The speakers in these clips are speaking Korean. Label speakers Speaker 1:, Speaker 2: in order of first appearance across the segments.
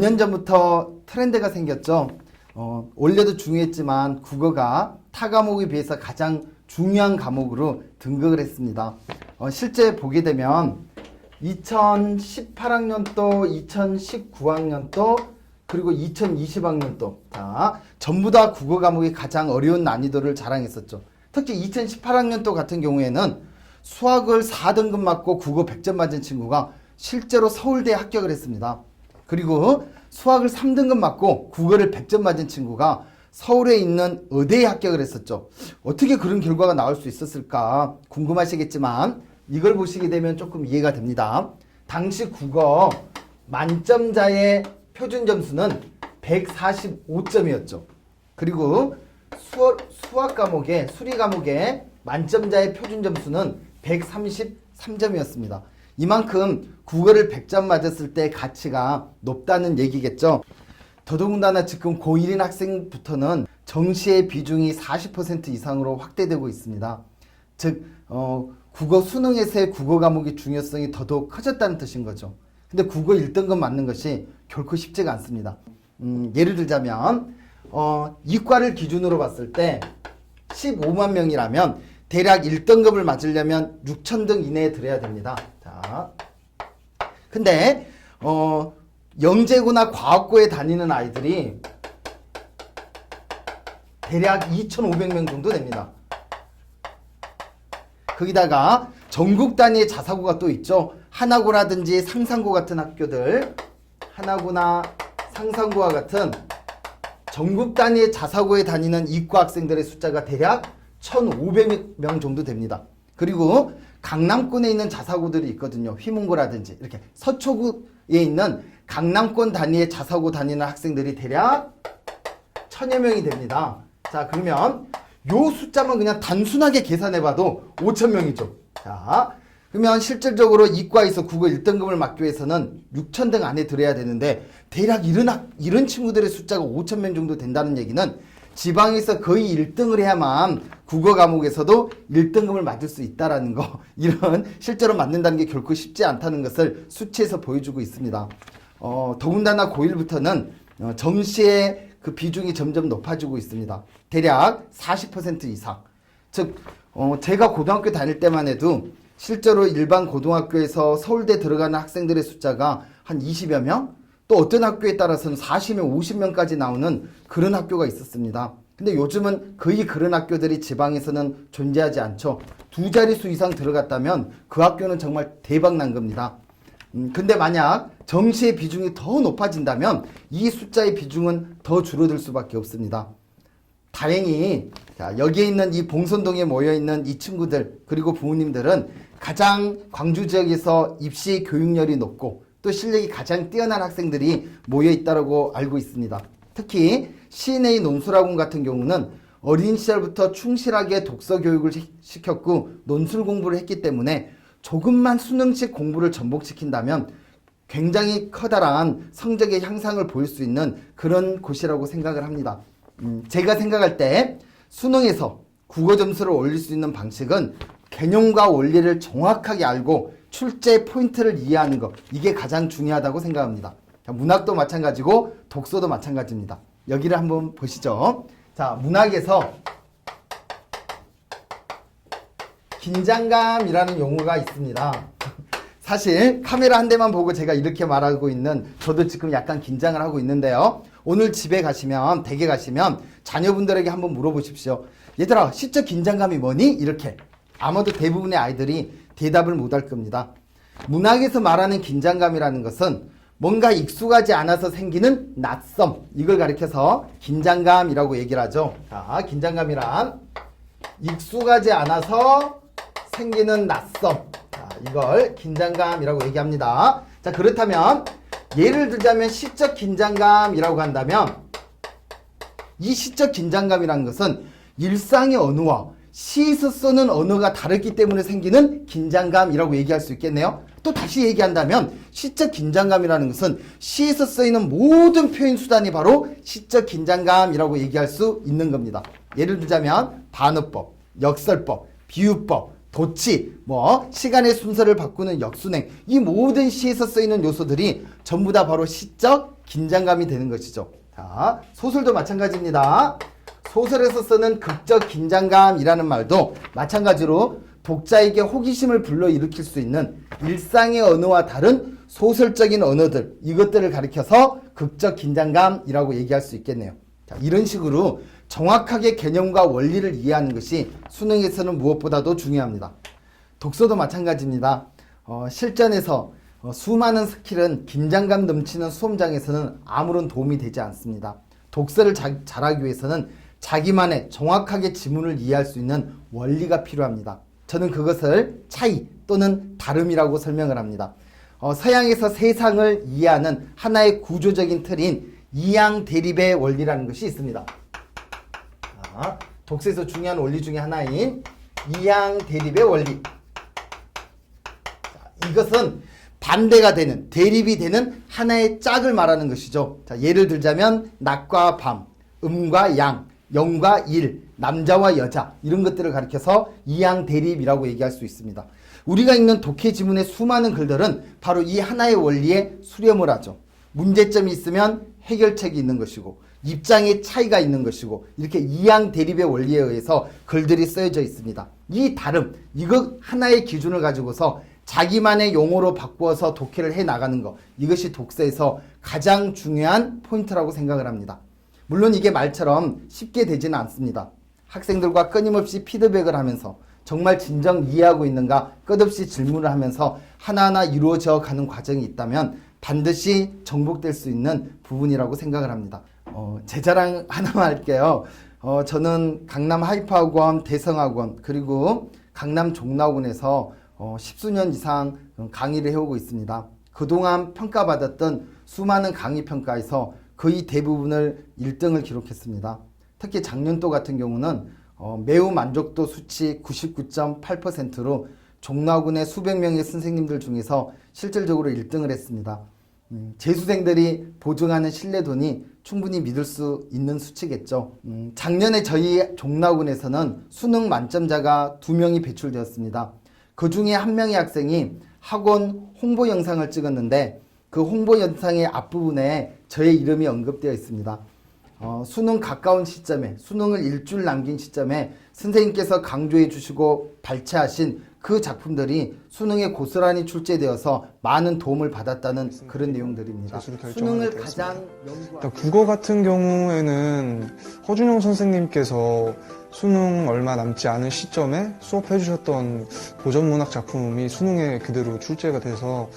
Speaker 1: 년 전부터 트렌드가 생겼죠. 원래도 중요했지만 국어가 타 과목에 비해서 가장 중요한 과목으로 등극을 했습니다. 실제 보게 되면 2018학년도, 2019학년도, 그리고 2020학년도 다 전부 다 국어 과목이 가장 어려운 난이도를 자랑했었죠. 특히 2018학년도 같은 경우에는 수학을 4등급 맞고 국어 100점 맞은 친구가 실제로 서울대에 합격을 했습니다. 그리고 수학을 3등급 맞고 국어를 100점 맞은 친구가 서울에 있는 의대에 합격을 했었죠. 어떻게 그런 결과가 나올 수 있었을까 궁금하시겠지만 이걸 보시게 되면 조금 이해가 됩니다. 당시 국어 만점자의 표준 점수는 145점이었죠. 그리고 수학 과목의 수리 과목의 만점자의 표준 점수는 133점이었습니다. 이만큼 국어를 100점 맞았을 때 가치가 높다는 얘기겠죠. 더더군다나 지금 고1인 학생부터는 정시의 비중이 40% 이상으로 확대되고 있습니다. 즉 국어 수능에서의 국어 과목의 중요성이 더더욱 커졌다는 뜻인 거죠. 근데 국어 1등급 맞는 것이 결코 쉽지가 않습니다. 예를 들자면 이과를 기준으로 봤을 때 15만 명이라면 대략 1등급을 맞으려면 6,000등 이내에 들어야 됩니다. 자, 근데 영재고나 과학고에 다니는 아이들이 대략 2,500명 정도 됩니다. 거기다가 전국 단위의 자사고가 또 있죠. 하나고라든지 상상고 같은 학교들, 하나고나 상상고와 같은 전국 단위의 자사고에 다니는 이과 학생들의 숫자가 대략 1,500명 정도 됩니다. 그리고 강남권에 있는 자사고들이 있거든요. 휘문고라든지 이렇게 서초구에 있는 강남권 단위의 자사고 다니는 학생들이 대략 1,000여 명이 됩니다. 자, 그러면 요 숫자만 그냥 단순하게 계산해봐도 5,000명이죠. 자, 그러면 실질적으로 이과에서 국어 1등급을 맞기 위해서는 6,000등 안에 들어야 되는데 대략 이런 친구들의 숫자가 5,000명 정도 된다는 얘기는 지방에서 거의 1등을 해야만 국어 과목에서도 1등급을 맞을 수 있다라는 거, 이런 실제로 맞는다는 게 결코 쉽지 않다는 것을 수치에서 보여주고 있습니다. 더군다나 고1부터는 정시의 그 비중이 점점 높아지고 있습니다. 대략 40% 이상. 즉 제가 고등학교 다닐 때만 해도 실제로 일반 고등학교에서 서울대 들어가는 학생들의 숫자가 한 20여 명? 또 어떤 학교에 따라서는 40명, 50명까지 나오는 그런 학교가 있었습니다. 근데 요즘은 거의 그런 학교들이 지방에서는 존재하지 않죠. 두 자릿수 이상 들어갔다면 그 학교는 정말 대박 난 겁니다. 근데 만약 정시의 비중이 더 높아진다면 이 숫자의 비중은 더 줄어들 수밖에 없습니다. 다행히 여기에 있는 이 봉선동에 모여있는 이 친구들 그리고 부모님들은 가장 광주 지역에서 입시 교육열이 높고 또 실력이 가장 뛰어난 학생들이 모여있다고 알고 있습니다. 특히 C&A 논술학원 같은 경우는 어린 시절부터 충실하게 독서 교육을 시켰고 논술 공부를 했기 때문에 조금만 수능식 공부를 전복시킨다면 굉장히 커다란 성적의 향상을 보일 수 있는 그런 곳이라고 생각을 합니다. 제가 생각할 때 수능에서 국어 점수를 올릴 수 있는 방식은 개념과 원리를 정확하게 알고 출제 포인트를 이해하는 것, 이게 가장 중요하다고 생각합니다. 문학도 마찬가지고 독서도 마찬가지입니다. 여기를 한번 보시죠. 자, 문학에서 긴장감이라는 용어가 있습니다. 사실 카메라 한 대만 보고 제가 이렇게 말하고 있는 저도 지금 약간 긴장을 하고 있는데요. 오늘 집에 가시면, 댁에 가시면 자녀분들에게 한번 물어보십시오. 얘들아, 시적 긴장감이 뭐니? 이렇게. 아마도 대부분의 아이들이 대답을 못할 겁니다. 문학에서 말하는 긴장감이라는 것은 뭔가 익숙하지 않아서 생기는 낯섦, 이걸 가리켜서 긴장감이라고 얘기를 하죠. 자, 긴장감이란 익숙하지 않아서 생기는 낯섦, 자, 이걸 긴장감이라고 얘기합니다. 자, 그렇다면 예를 들자면 시적 긴장감이라고 한다면 이 시적 긴장감이라는 것은 일상의 언어와 시에서 쓰는 언어가 다르기 때문에 생기는 긴장감이라고 얘기할 수 있겠네요. 또 다시 얘기한다면 시적 긴장감이라는 것은 시에서 쓰이는 모든 표현 수단이 바로 시적 긴장감이라고 얘기할 수 있는 겁니다. 예를 들자면 반어법, 역설법, 비유법, 도치, 시간의 순서를 바꾸는 역순행, 이 모든 시에서 쓰이는 요소들이 전부 다 바로 시적 긴장감이 되는 것이죠. 자, 소설도 마찬가지입니다. 소설에서 쓰는 극적 긴장감이라는 말도 마찬가지로 독자에게 호기심을 불러일으킬 수 있는 일상의 언어와 다른 소설적인 언어들, 이것들을 가리켜서 극적 긴장감이라고 얘기할 수 있겠네요. 자, 이런 식으로 정확하게 개념과 원리를 이해하는 것이 수능에서는 무엇보다도 중요합니다. 독서도 마찬가지입니다. 실전에서 수많은 스킬은 긴장감 넘치는 수험장에서는 아무런 도움이 되지 않습니다. 독서를 잘하기 위해서는 자기만의 정확하게 지문을 이해할 수 있는 원리가 필요합니다. 저는 그것을 차이 또는 다름이라고 설명을 합니다. 서양에서 세상을 이해하는 하나의 구조적인 틀인 이양 대립의 원리라는 것이 있습니다. 독서에서 중요한 원리 중에 하나인 이양 대립의 원리. 이것은 반대가 되는, 대립이 되는 하나의 짝을 말하는 것이죠. 자, 예를 들자면 낮과 밤, 음과 양, 영과 일, 남자와 여자, 이런 것들을 가리켜서 이양 대립이라고 얘기할 수 있습니다. 우리가 읽는 독해 지문의 수많은 글들은 바로 이 하나의 원리에 수렴을 하죠. 문제점이 있으면 해결책이 있는 것이고 입장의 차이가 있는 것이고 이렇게 이양 대립의 원리에 의해서 글들이 쓰여져 있습니다. 이 다름, 이것 하나의 기준을 가지고서 자기만의 용어로 바꾸어서 독해를 해나가는 것, 이것이 독서에서 가장 중요한 포인트라고 생각을 합니다. 물론 이게 말처럼 쉽게 되지는 않습니다. 학생들과 끊임없이 피드백을 하면서 정말 진정 이해하고 있는가 끝없이 질문을 하면서 하나하나 이루어져 가는 과정이 있다면 반드시 정복될 수 있는 부분이라고 생각을 합니다. 제 자랑 하나만 할게요. 저는 강남 하이퍼학원, 대성학원, 그리고 강남 종로학원에서 10수년 이상 강의를 해오고 있습니다. 그동안 평가받았던 수많은 강의 평가에서 거의 대부분을 1등을 기록했습니다. 특히 작년도 같은 경우는 매우 만족도 수치 99.8%로 종로학원의 수백 명의 선생님들 중에서 실질적으로 1등을 했습니다. 재수생들이 보증하는 신뢰도니 충분히 믿을 수 있는 수치겠죠. 작년에 저희 종로학원에서는 수능 만점자가 2명이 배출되었습니다. 그 중에 한 명의 학생이 학원 홍보 영상을 찍었는데 그 홍보 영상의 앞부분에 저의 이름이 언급되어 있습니다. 수능 가까운 시점에, 수능을 일주일 남긴 시점에 선생님께서 강조해 주시고 발췌하신 그 작품들이 수능에 고스란히 출제되어서 많은 도움을 받았다는 그런 내용들입니다. 수능을 가장 연구한
Speaker 2: 국어 같은 경우에는 허준영 선생님께서 수능 얼마 남지 않은 시점에 수업해 주셨던 고전문학 작품이 수능에 그대로 출제가 돼서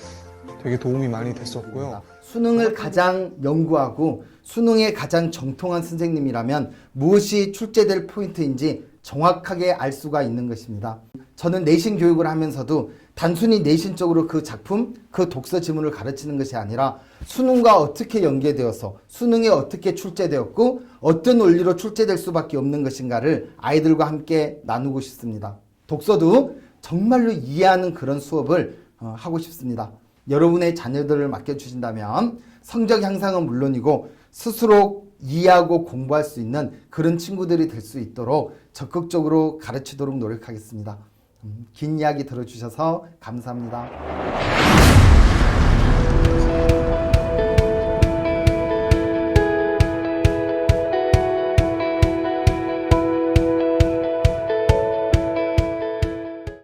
Speaker 2: 되게 도움이 많이 됐었고요.
Speaker 1: 수능을 가장 연구하고 수능에 가장 정통한 선생님이라면 무엇이 출제될 포인트인지 정확하게 알 수가 있는 것입니다. 저는 내신 교육을 하면서도 단순히 내신적으로 그 작품, 그 독서 지문을 가르치는 것이 아니라 수능과 어떻게 연계되어서 수능에 어떻게 출제되었고 어떤 원리로 출제될 수밖에 없는 것인가를 아이들과 함께 나누고 싶습니다. 독서도 정말로 이해하는 그런 수업을 하고 싶습니다. 여러분의 자녀들을 맡겨주신다면 성적 향상은 물론이고 스스로 이해하고 공부할 수 있는 그런 친구들이 될 수 있도록 적극적으로 가르치도록 노력하겠습니다. 긴 이야기 들어주셔서 감사합니다.